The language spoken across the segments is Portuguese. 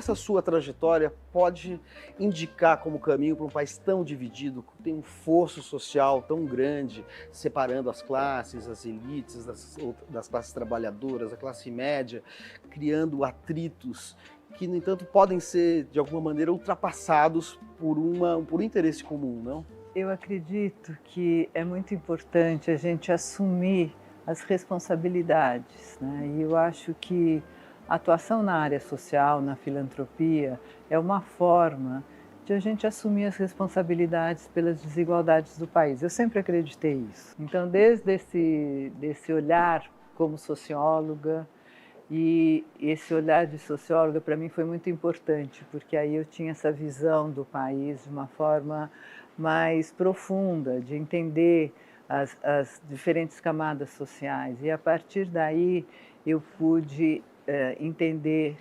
essa sua trajetória pode indicar como caminho para um país tão dividido, que tem um fosso social tão grande, separando as classes, as elites, das classes trabalhadoras, a classe média, criando atritos que, no entanto, podem ser, de alguma maneira, ultrapassados por um interesse comum, não? Eu acredito que é muito importante a gente assumir as responsabilidades, né? E eu acho que a atuação na área social, na filantropia, é uma forma de a gente assumir as responsabilidades pelas desigualdades do país. Eu sempre acreditei isso. Então, desde desse olhar como socióloga, e esse olhar de socióloga para mim foi muito importante, porque aí eu tinha essa visão do país de uma forma mais profunda, de entender as diferentes camadas sociais. E a partir daí eu pude entender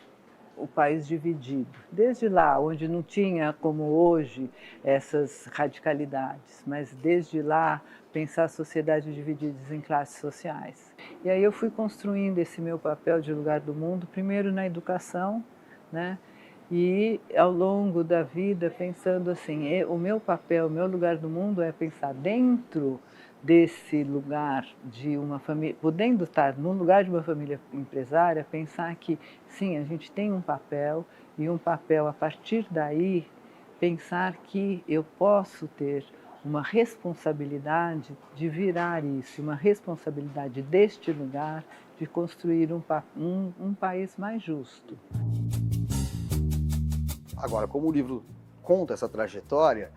o país dividido. Desde lá, onde não tinha, como hoje, essas radicalidades, mas desde lá pensar a sociedade dividida em classes sociais. E aí eu fui construindo esse meu papel de lugar do mundo, primeiro na educação, né? E ao longo da vida pensando assim, o meu papel, o meu lugar do mundo é pensar dentro desse lugar de uma família, podendo estar no lugar de uma família empresária, pensar que sim, a gente tem um papel e um papel a partir daí, pensar que eu posso ter uma responsabilidade de virar isso, uma responsabilidade deste lugar de construir um país mais justo. Agora, como o livro conta essa trajetória,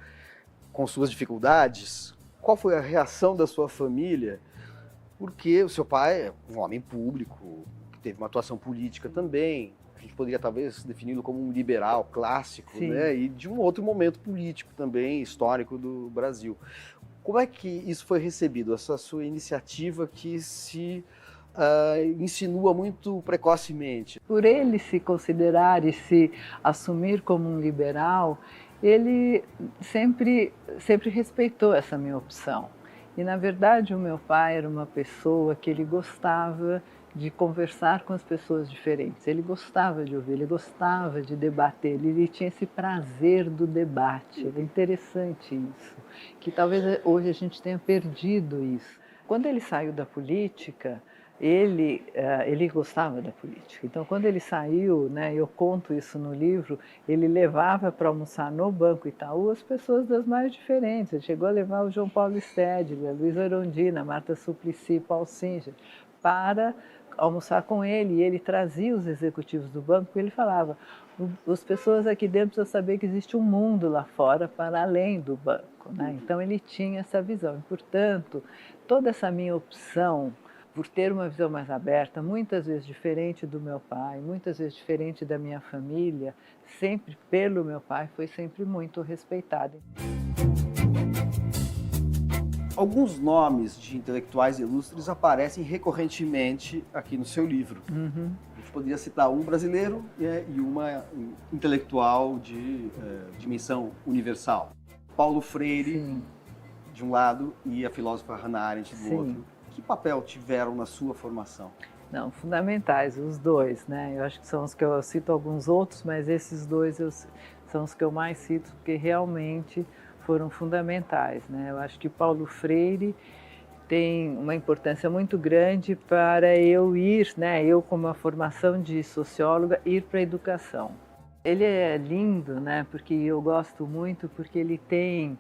com suas dificuldades, qual foi a reação da sua família? Porque o seu pai é um homem público, que teve uma atuação política também, a gente poderia talvez defini-lo como um liberal clássico, Sim. né? E de um outro momento político também, histórico do Brasil. Como é que isso foi recebido, essa sua iniciativa que se insinua muito precocemente? Por ele se considerar e se assumir como um liberal, ele sempre respeitou essa minha opção. E, na verdade, o meu pai era uma pessoa que ele gostava de conversar com as pessoas diferentes. Ele gostava de ouvir, ele gostava de debater, ele tinha esse prazer do debate. Era interessante isso, que talvez hoje a gente tenha perdido isso. Quando ele saiu da política, ele gostava da política. Então, quando ele saiu, né, eu conto isso no livro, ele levava para almoçar no Banco Itaú as pessoas das mais diferentes. Ele chegou a levar o João Paulo Stedley, a Luísa Erundina, a Marta Suplicy, Paul Singer, para almoçar com ele. E ele trazia os executivos do banco e ele falava: as pessoas aqui dentro precisam saber que existe um mundo lá fora para além do banco, né? Então, ele tinha essa visão. E, portanto, toda essa minha opção por ter uma visão mais aberta, muitas vezes diferente do meu pai, muitas vezes diferente da minha família, sempre pelo meu pai, foi sempre muito respeitada. Alguns nomes de intelectuais ilustres aparecem recorrentemente aqui no seu livro. Uhum. A gente poderia citar um brasileiro e uma intelectual de dimensão universal. Paulo Freire, Sim. de um lado, e a filósofa Hannah Arendt do Sim. outro. Que papel tiveram na sua formação? Não, fundamentais, os dois, né? Eu acho que são os que eu cito alguns outros, mas esses dois são os que eu mais cito, porque realmente foram fundamentais, né? Eu acho que Paulo Freire tem uma importância muito grande para eu ir, né? Eu, com uma formação de socióloga, ir para a educação. Ele é lindo, né? Porque eu gosto muito, porque ele tem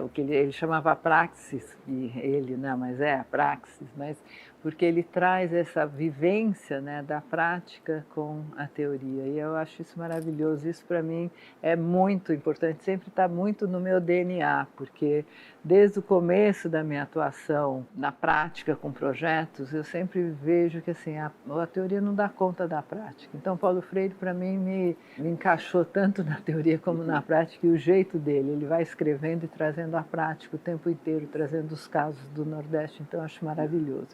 o que ele chamava praxis, e ele, né, mas é a praxis, mas porque ele traz essa vivência, né, da prática com a teoria. E eu acho isso maravilhoso. Isso para mim é muito importante, sempre está muito no meu DNA, porque desde o começo da minha atuação na prática com projetos, eu sempre vejo que assim, a teoria não dá conta da prática. Então, Paulo Freire, para mim, me encaixou tanto na teoria como na prática, e o jeito dele, ele vai escrevendo e trazendo a prática o tempo inteiro, trazendo os casos do Nordeste, então eu acho maravilhoso.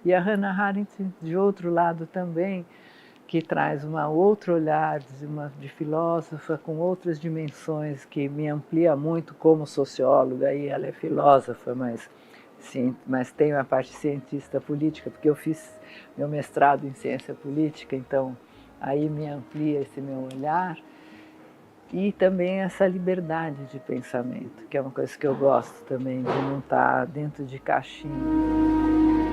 E a Hannah Arendt, de outro lado também, que traz um outro olhar de filósofa com outras dimensões, que me amplia muito como socióloga, e ela é filósofa, mas tem a parte cientista política, porque eu fiz meu mestrado em ciência política, então aí me amplia esse meu olhar, e também essa liberdade de pensamento, que é uma coisa que eu gosto também, de não estar dentro de caixinha.